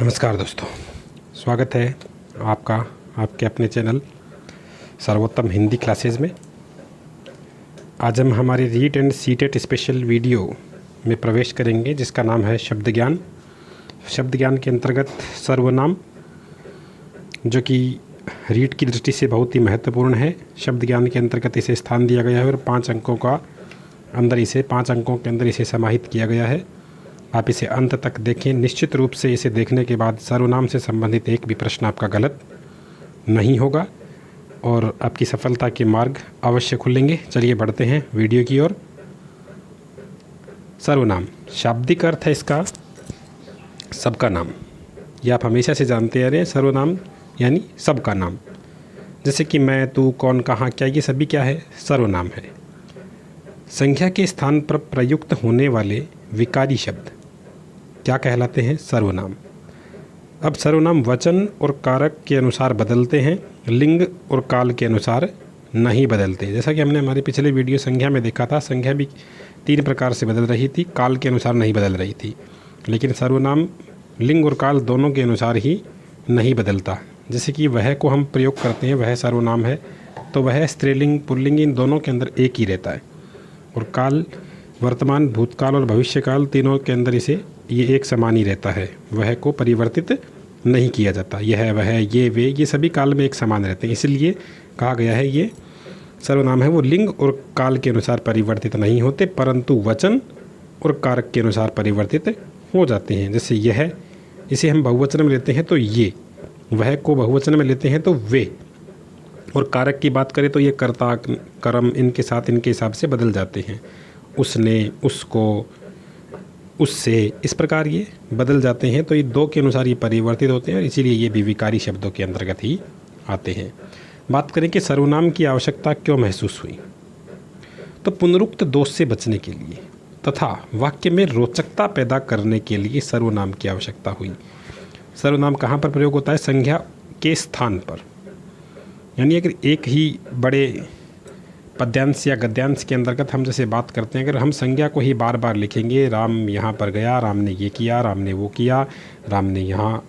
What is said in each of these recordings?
नमस्कार दोस्तों, स्वागत है आपका आपके अपने चैनल सर्वोत्तम हिंदी क्लासेस में। आज हम हमारे REET and CTET special video में प्रवेश करेंगे जिसका नाम है शब्द ज्ञान। शब्द ज्ञान के अंतर्गत सर्वनाम, जो कि रीट की दृष्टि से बहुत ही महत्वपूर्ण है। शब्द ज्ञान के अंतर्गत इसे स्थान दिया गया है और 5 अंकों के अंदर इसे समाहित किया गया है। आप इसे अंत तक देखें। निश्चित रूप से इसे देखने के बाद सर्वनाम से संबंधित एक भी प्रश्न आपका गलत नहीं होगा और आपकी सफलता के मार्ग अवश्य खुलेंगे। चलिए बढ़ते हैं वीडियो की ओर। सर्वनाम शाब्दिक अर्थ है इसका सबका नाम। ये आप हमेशा से जानते आ रहे हैं। सर्वनाम यानी सबका नाम, जैसे कि मैं, तू, कौन, कहाँ, क्या, ये सभी क्या है? सर्वनाम है। संख्या के स्थान पर प्रयुक्त होने वाले विकारी शब्द क्या कहलाते हैं? सर्वनाम। अब सर्वनाम वचन और कारक के अनुसार बदलते हैं, लिंग और काल के अनुसार नहीं बदलते। जैसा कि हमने हमारे पिछले वीडियो संख्या में देखा था, संख्या भी 3 प्रकार से बदल रही थी, काल के अनुसार नहीं बदल रही थी। लेकिन सर्वनाम लिंग और काल दोनों के अनुसार ही नहीं बदलता। जैसे कि वह को हम प्रयोग करते हैं, वह सर्वनाम है, तो वह स्त्रीलिंग पुल्लिंग इन दोनों के अंदर एक ही रहता है। और काल वर्तमान, भूतकाल और भविष्यकाल तीनों के अंदर ये एक समान ही रहता है। वह को परिवर्तित नहीं किया जाता। यह, वह, ये, वे, ये सभी काल में एक समान रहते हैं। इसलिए कहा गया है ये सर्वनाम है वो लिंग और काल के अनुसार परिवर्तित नहीं होते, परंतु वचन और कारक के अनुसार परिवर्तित हो जाते हैं। जैसे यह, इसे हम बहुवचन में लेते हैं तो ये, वह को बहुवचन में लेते हैं तो वे, और कारक की बात करें तो ये कर्ता, कर्म इनके साथ इनके हिसाब से बदल जाते हैं। उसने, उसको, उससे, इस प्रकार ये बदल जाते हैं। तो ये 2 के अनुसार ये परिवर्तित होते हैं और इसीलिए ये भी विकारी शब्दों के अंतर्गत ही आते हैं। बात करें कि सर्वनाम की आवश्यकता क्यों महसूस हुई, तो पुनरुक्त दोष से बचने के लिए तथा वाक्य में रोचकता पैदा करने के लिए सर्वनाम की आवश्यकता हुई। सर्वनाम कहाँ पर प्रयोग होता है? संज्ञा के स्थान पर। यानी अगर एक ही बड़े पद्यांश या गद्यांश के अंतर्गत हम जैसे बात करते हैं, अगर हम संज्ञा को ही बार बार लिखेंगे, राम यहाँ पर गया, राम ने ये किया, राम ने वो किया, राम ने यहाँ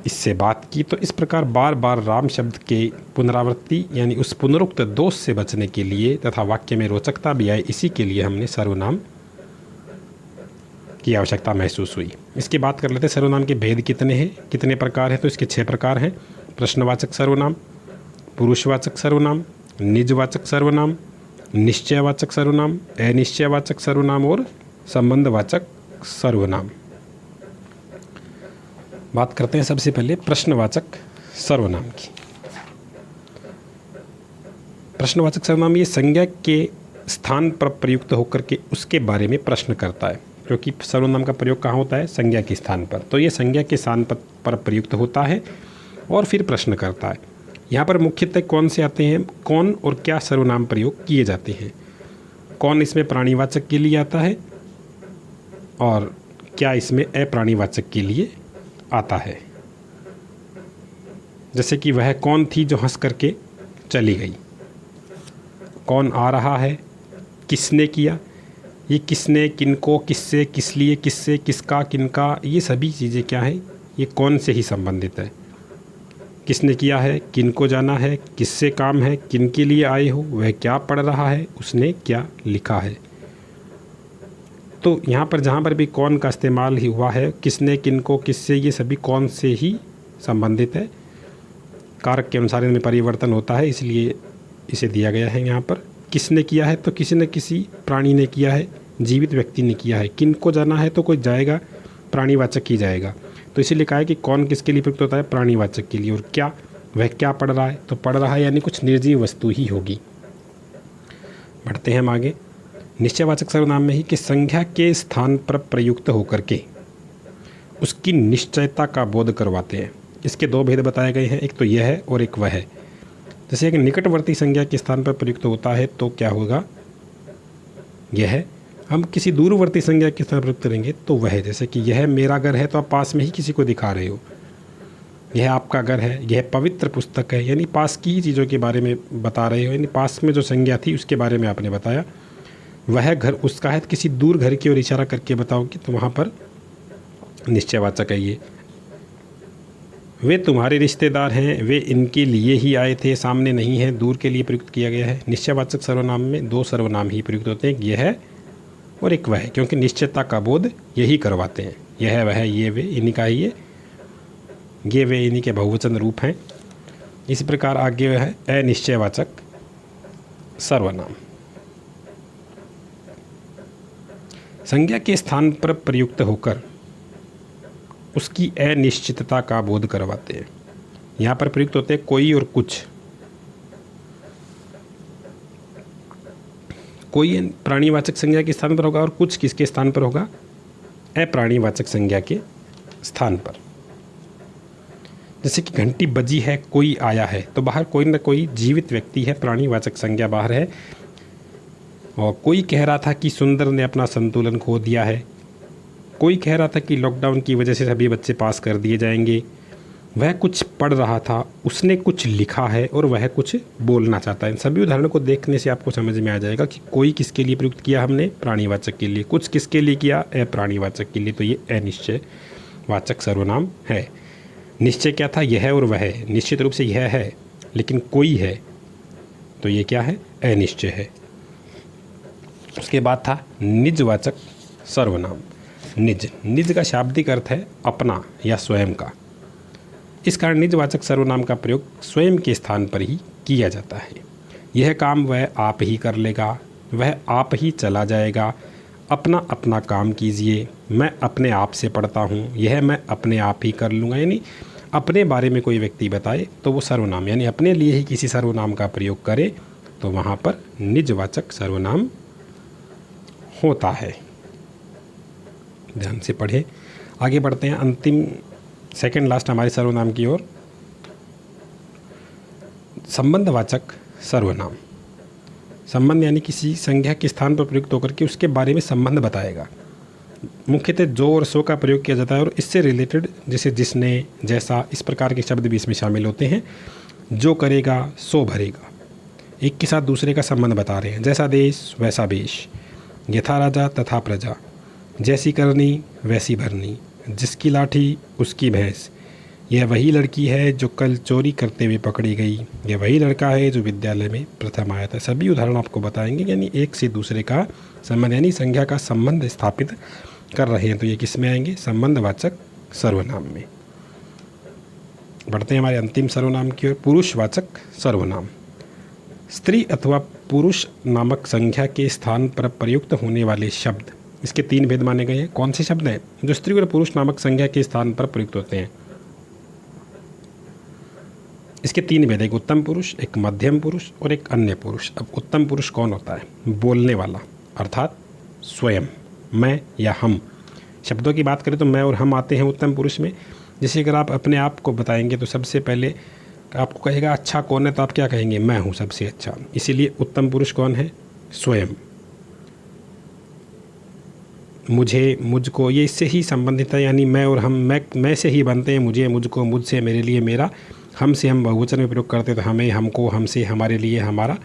इससे बात की, तो इस प्रकार बार बार राम शब्द के पुनरावृत्ति यानी उस पुनरुक्त दोष से बचने के लिए तथा वाक्य में रोचकता भी आए, इसी के लिए हमने सर्वनाम की आवश्यकता महसूस हुई। इसकी बात कर लेते हैं। सर्वनाम के भेद कितने हैं, कितने प्रकार हैं? तो इसके 6 प्रकार हैं। प्रश्नवाचक सर्वनाम, पुरुषवाचक सर्वनाम, निजवाचक सर्वनाम, निश्चयवाचक सर्वनाम, अनिश्चयवाचक सर्वनाम और संबंधवाचक सर्वनाम। बात करते हैं सबसे पहले प्रश्नवाचक सर्वनाम की। प्रश्नवाचक सर्वनाम ये संज्ञा के स्थान पर प्रयुक्त होकर के उसके बारे में प्रश्न करता है, क्योंकि सर्वनाम का प्रयोग कहाँ होता है? संज्ञा के स्थान पर। तो ये संज्ञा के स्थान पर प्रयुक्त होता है और फिर प्रश्न करता है। यहाँ पर मुख्यतः कौन से आते हैं? कौन और क्या सर्वनाम प्रयोग किए जाते हैं? कौन इसमें प्राणीवाचक के लिए आता है और क्या इसमें अप्राणीवाचक के लिए आता है। जैसे कि वह कौन थी जो हंस करके चली गई। कौन आ रहा है? किसने किया? ये किसने, किनको, किससे, किस लिए, किससे, किसका, किनका, ये सभी चीज़ें क्या है? ये कौन से ही संबंधित है। किसने किया है, किनको जाना है, किससे काम है, किन के लिए आए हो, वह क्या पढ़ रहा है, उसने क्या लिखा है। तो यहाँ पर जहाँ पर भी कौन का इस्तेमाल ही हुआ है, किसने, किनको, किससे, ये सभी कौन से ही संबंधित है। कारक के अनुसार इनमें परिवर्तन होता है, इसलिए इसे दिया गया है। यहाँ पर किसने किया है तो किसी न किसी प्राणी ने किया है, जीवित व्यक्ति ने किया है। किनको जाना है तो कोई जाएगा, प्राणीवाचक ही जाएगा। तो इसीलिए कहा है कि कौन किसके लिए प्रयुक्त होता है? प्राणीवाचक के लिए। और क्या, वह क्या पढ़ रहा है? तो पढ़ रहा है यानी कुछ निर्जीव वस्तु ही होगी। बढ़ते हैं हम आगे। निश्चयवाचक सर्वनाम में ही कि संज्ञा के स्थान पर प्रयुक्त होकर के उसकी निश्चयता का बोध करवाते हैं। इसके 2 भेद बताए गए हैं, एक तो यह है और एक वह है। जैसे एक निकटवर्ती संज्ञा के स्थान पर प्रयुक्त होता है तो क्या होगा? यह है। हम किसी दूरवर्ती संज्ञा के स्थान पर प्रयुक्त करेंगे तो वह, जैसे कि यह मेरा घर है तो आप पास में ही किसी को दिखा रहे हो। यह आपका घर है, यह पवित्र पुस्तक है, यानी पास की ही चीज़ों के बारे में बता रहे हो। यानी पास में जो संज्ञा थी उसके बारे में आपने बताया। वह घर उसका है, किसी दूर घर की ओर इशारा करके बताओगे तो वहाँ पर निश्चयवाचक है ये। वे तुम्हारे रिश्तेदार हैं, वे इनके लिए ही आए थे, सामने नहीं है, दूर के लिए प्रयुक्त किया गया है। निश्चयवाचक सर्वनाम में दो सर्वनाम ही प्रयुक्त होते हैं, यह और एक वह, क्योंकि निश्चयता का बोध यही करवाते हैं। यह वह ये वे इन्हीं का ही ये वे इन्हीं के बहुवचन रूप हैं। इस प्रकार आगे है अनिश्चयवाचक सर्वनाम। संज्ञा के स्थान पर प्रयुक्त होकर उसकी अनिश्चितता का बोध करवाते हैं। यहाँ पर प्रयुक्त होते हैं कोई और कुछ। कोई प्राणीवाचक संज्ञा के स्थान पर होगा और कुछ किसके स्थान पर होगा? अप्राणीवाचक संज्ञा के स्थान पर। जैसे कि घंटी बजी है, कोई आया है, तो बाहर कोई ना कोई जीवित व्यक्ति है, प्राणीवाचक संज्ञा बाहर है। और कोई कह रहा था कि सुंदर ने अपना संतुलन खो दिया है। कोई कह रहा था कि लॉकडाउन की वजह से सभी बच्चे पास कर दिए जाएंगे। वह कुछ पढ़ रहा था, उसने कुछ लिखा है और वह कुछ बोलना चाहता है। इन सभी उदाहरणों को देखने से आपको समझ में आ जाएगा कि कोई किसके लिए प्रयुक्त किया हमने? प्राणीवाचक के लिए। कुछ किसके लिए किया? अप्राणीवाचक के लिए। तो ये अनिश्चयवाचक सर्वनाम है। निश्चय क्या था? यह और वह। निश्चित रूप से यह है, लेकिन कोई है, तो ये क्या है? अनिश्चय है। उसके बाद था निजवाचक सर्वनाम। निज का शाब्दिक अर्थ है अपना या स्वयं का। इस कारण निजवाचक सर्वनाम का प्रयोग स्वयं के स्थान पर ही किया जाता है। यह काम वह आप ही कर लेगा, वह आप ही चला जाएगा, अपना अपना काम कीजिए, मैं अपने आप से पढ़ता हूँ, यह मैं अपने आप ही कर लूँगा। यानी अपने बारे में कोई व्यक्ति बताए तो वो सर्वनाम, यानी अपने लिए ही किसी सर्वनाम का प्रयोग करे तो वहाँ पर निजवाचक सर्वनाम होता है। ध्यान से पढ़े। आगे बढ़ते हैं अंतिम सेकंड लास्ट हमारे सर्वनाम की ओर। संबंधवाचक सर्वनाम। संबंध यानी किसी संज्ञा के स्थान पर प्रयुक्त होकर के उसके बारे में संबंध बताएगा। मुख्यतः जो और सो का प्रयोग किया जाता है और इससे रिलेटेड जैसे जिसने, जैसा, इस प्रकार के शब्द भी इसमें शामिल होते हैं। जो करेगा सो भरेगा, एक के साथ दूसरे का संबंध बता रहे हैं। जैसा देश वैसा वेश, यथा राजा तथा प्रजा, जैसी करनी वैसी भरनी, जिसकी लाठी उसकी भैंस, यह वही लड़की है जो कल चोरी करते हुए पकड़ी गई, यह वही लड़का है जो विद्यालय में प्रथम आया था। सभी उदाहरण आपको बताएंगे, यानी एक से दूसरे का संबंध, यानी संज्ञा का संबंध स्थापित कर रहे हैं। तो ये किस में आएंगे? संबंधवाचक सर्वनाम में। बढ़ते हैं हमारे अंतिम सर्वनाम की ओर, पुरुषवाचक सर्वनाम। स्त्री अथवा पुरुष नामक संज्ञा के स्थान पर प्रयुक्त होने वाले शब्द, इसके तीन भेद माने गए हैं। कौन से शब्द हैं जो स्त्री और पुरुष नामक संज्ञा के स्थान पर प्रयुक्त होते हैं? इसके तीन भेद, एक उत्तम पुरुष, एक मध्यम पुरुष और एक अन्य पुरुष। अब उत्तम पुरुष कौन होता है? बोलने वाला, अर्थात स्वयं, मैं या हम। शब्दों की बात करें तो मैं और हम आते हैं उत्तम पुरुष में। जैसे अगर आप अपने आप को बताएंगे तो सबसे पहले आपको कहेगा अच्छा कौन है, तो आप क्या कहेंगे? मैं हूँ सबसे अच्छा। इसीलिए उत्तम पुरुष कौन है? स्वयं। मुझे, मुझको, ये इससे ही संबंधित है, यानी मैं और हम, मैं से ही बनते हैं। मुझे, मुझको, मुझसे, मेरे लिए, मेरा। हम से हम बहुवचन में प्रयोग करते हैं तो हमें, हमको, हमसे, हमारे लिए, हमारा।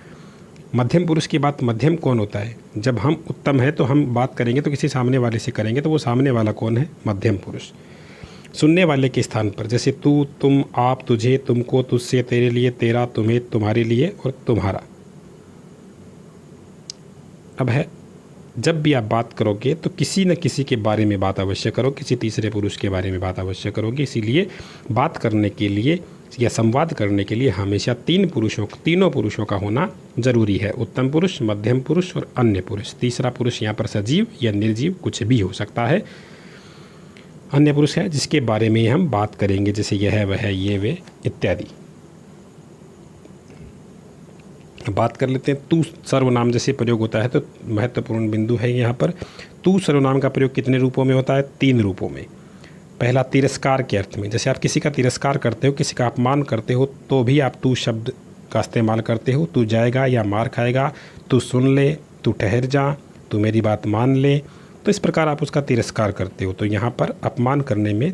मध्यम पुरुष की बात, मध्यम कौन होता है? जब हम उत्तम है तो हम बात करेंगे तो किसी सामने वाले से करेंगे, तो वो सामने वाला कौन है? मध्यम पुरुष। सुनने वाले के स्थान पर, जैसे तू, तुम, आप, तुझे, तुमको, तुझसे, तेरे लिए, तेरा, तुम्हें, तुम्हारे लिए और तुम्हारा। अब है, जब भी आप बात करोगे तो किसी न किसी के बारे में बात अवश्य करो, किसी तीसरे पुरुष के बारे में बात अवश्य करोगे। इसीलिए बात करने के लिए या संवाद करने के लिए हमेशा तीनों पुरुषों का होना जरूरी है। उत्तम पुरुष, मध्यम पुरुष और अन्य पुरुष। तीसरा पुरुष यहाँ पर सजीव या निर्जीव कुछ भी हो सकता है। अन्य पुरुष है जिसके बारे में हम बात करेंगे, जैसे यह, वह, ये, वे इत्यादि। बात कर लेते हैं तू सर्वनाम जैसे प्रयोग होता है, तो महत्वपूर्ण बिंदु है यहाँ पर। तू सर्वनाम का प्रयोग कितने रूपों में होता है? तीन रूपों में। पहला, तिरस्कार के अर्थ में। जैसे आप किसी का तिरस्कार करते हो, किसी का अपमान करते हो, तो भी आप तू शब्द का इस्तेमाल करते हो। तू जाएगा या मार खाएगा, तू सुन ले, तू ठहर जा, तू मेरी बात मान ले, तो इस प्रकार आप उसका तिरस्कार करते हो। तो यहाँ पर अपमान करने में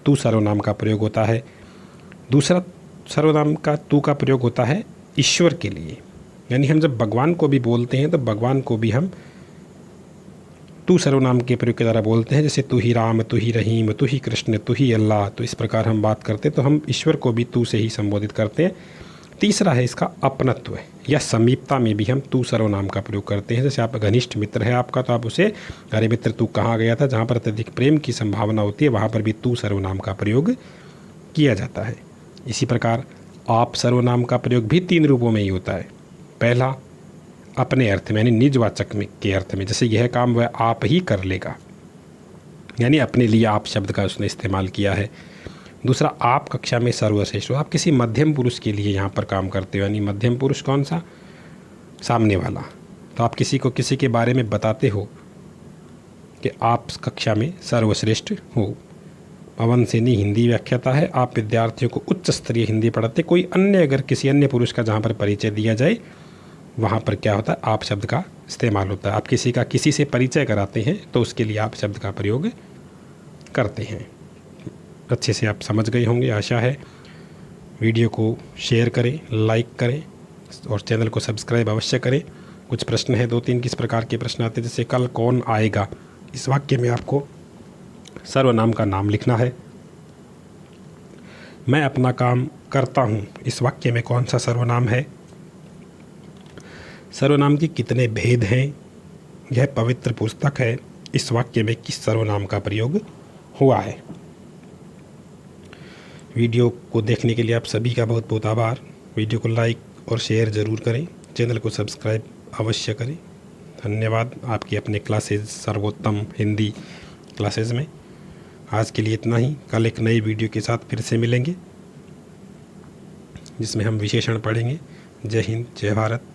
तू सर्वनाम का प्रयोग होता है। दूसरा सर्वनाम का तू का प्रयोग होता है ईश्वर के लिए, यानी हम जब भगवान को भी बोलते हैं तो भगवान को भी हम तू सर्वनाम के प्रयोग के द्वारा बोलते हैं, जैसे तू ही राम, तू ही रहीम, तू ही कृष्ण, तू ही अल्लाह। तो इस प्रकार हम बात करते हैं तो हम ईश्वर को भी तू से ही संबोधित करते हैं। तीसरा है इसका अपनत्व या समीपता में भी हम तू सर्वनाम का प्रयोग करते हैं। जैसे आप घनिष्ठ मित्र है आपका तो आप उसे अरे मित्र तू कहाँ गया था, जहाँ पर अत्यधिक प्रेम की संभावना होती है वहाँ पर भी तू सर्वनाम का प्रयोग किया जाता है। इसी प्रकार आप सर्वनाम का प्रयोग भी 3 रूपों में ही होता है। पहला अपने अर्थ में यानी निजवाचक में के अर्थ में, जैसे यह काम वह आप ही कर लेगा, यानी अपने लिए आप शब्द का उसने इस्तेमाल किया है। दूसरा आप कक्षा में सर्वश्रेष्ठ हो, आप किसी मध्यम पुरुष के लिए यहाँ पर काम करते हो, यानी मध्यम पुरुष कौन सा, सामने वाला। तो आप किसी को किसी के बारे में बताते हो कि आप कक्षा में सर्वश्रेष्ठ हो। पवन सैनी हिंदी व्याख्याता है, आप विद्यार्थियों को उच्च स्तरीय हिंदी पढ़ाते। कोई अन्य अगर किसी अन्य पुरुष का जहाँ पर परिचय दिया जाए वहाँ पर क्या होता है, आप शब्द का इस्तेमाल होता है। आप किसी का किसी से परिचय कराते हैं तो उसके लिए आप शब्द का प्रयोग करते हैं। अच्छे से आप समझ गए होंगे आशा है। वीडियो को शेयर करें, लाइक करें और चैनल को सब्सक्राइब अवश्य करें। कुछ प्रश्न है 2-3 किस प्रकार के प्रश्न आते हैं, जैसे कल कौन आएगा, इस वाक्य में आपको सर्वनाम का नाम लिखना है। मैं अपना काम करता हूँ, इस वाक्य में कौन सा सर्वनाम है। सर्वनाम के कितने भेद हैं, यह पवित्र पुस्तक है, इस वाक्य में किस सर्वनाम का प्रयोग हुआ है। वीडियो को देखने के लिए आप सभी का बहुत बहुत आभार। वीडियो को लाइक और शेयर ज़रूर करें, चैनल को सब्सक्राइब अवश्य करें। धन्यवाद आपकी अपने क्लासेज सर्वोत्तम हिंदी क्लासेज में। आज के लिए इतना ही, कल एक नई वीडियो के साथ फिर से मिलेंगे जिसमें हम विशेषण पढ़ेंगे। जय हिंद, जय भारत।